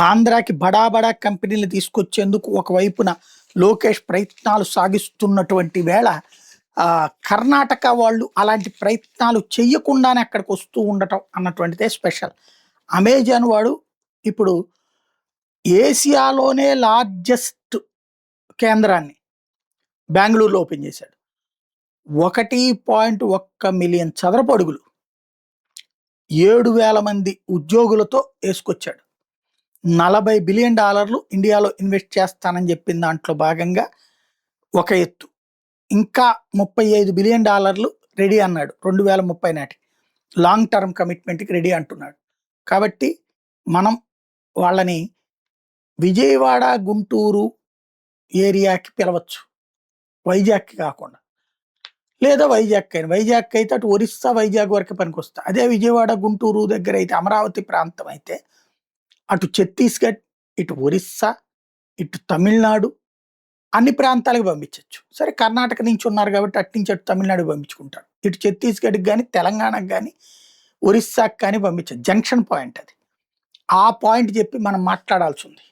ఆంధ్రాకి బడా బడా కంపెనీలు తీసుకొచ్చేందుకు ఒకవైపున లోకేష్ ప్రయత్నాలు సాగిస్తున్నటువంటి వేళ కర్ణాటక వాళ్ళు అలాంటి ప్రయత్నాలు చెయ్యకుండానే అక్కడికి వస్తూ ఉండటం అన్నటువంటిదే స్పెషల్. అమెజాన్ వాడు ఇప్పుడు ఏసియాలోనే లార్జెస్ట్ కేంద్రాన్ని బెంగళూరులో ఓపెన్ చేశాడు. 1.1 మిలియన్ చదరపు అడుగులు, 7,000 మంది ఉద్యోగులతో వేసుకొచ్చాడు. $40 బిలియన్ ఇండియాలో ఇన్వెస్ట్ చేస్తానని చెప్పిన దాంట్లో భాగంగా ఒక ఎత్తు. ఇంకా $35 బిలియన్ రెడీ అన్నాడు 2030 నాటికి. లాంగ్ టర్మ్ కమిట్మెంట్కి రెడీ అంటున్నాడు. కాబట్టి మనం వాళ్ళని విజయవాడ గుంటూరు ఏరియాకి పిలవచ్చు, వైజాగ్కి కాకుండా. లేదా వైజాగ్ అయితే అటు ఒరిస్సా వైజాగ్ వరకు పనికొస్తా. అదే విజయవాడ గుంటూరు దగ్గర అయితే అమరావతి ప్రాంతం అయితే అటు ఛత్తీస్గఢ్, ఇటు ఒరిస్సా, ఇటు తమిళనాడు అన్ని ప్రాంతాలకు పంపించవచ్చు. సరే కర్ణాటక నుంచి ఉన్నారు కాబట్టి అటు నుంచి అటు తమిళనాడుకి పంపించుకుంటారు. ఇటు ఛత్తీస్గఢ్కి కానీ తెలంగాణకు కానీ ఒరిస్సాకి కానీ పంపించచ్చు. జంక్షన్ పాయింట్ అది. ఆ పాయింట్ చెప్పి మనం మాట్లాడాల్సి ఉంది.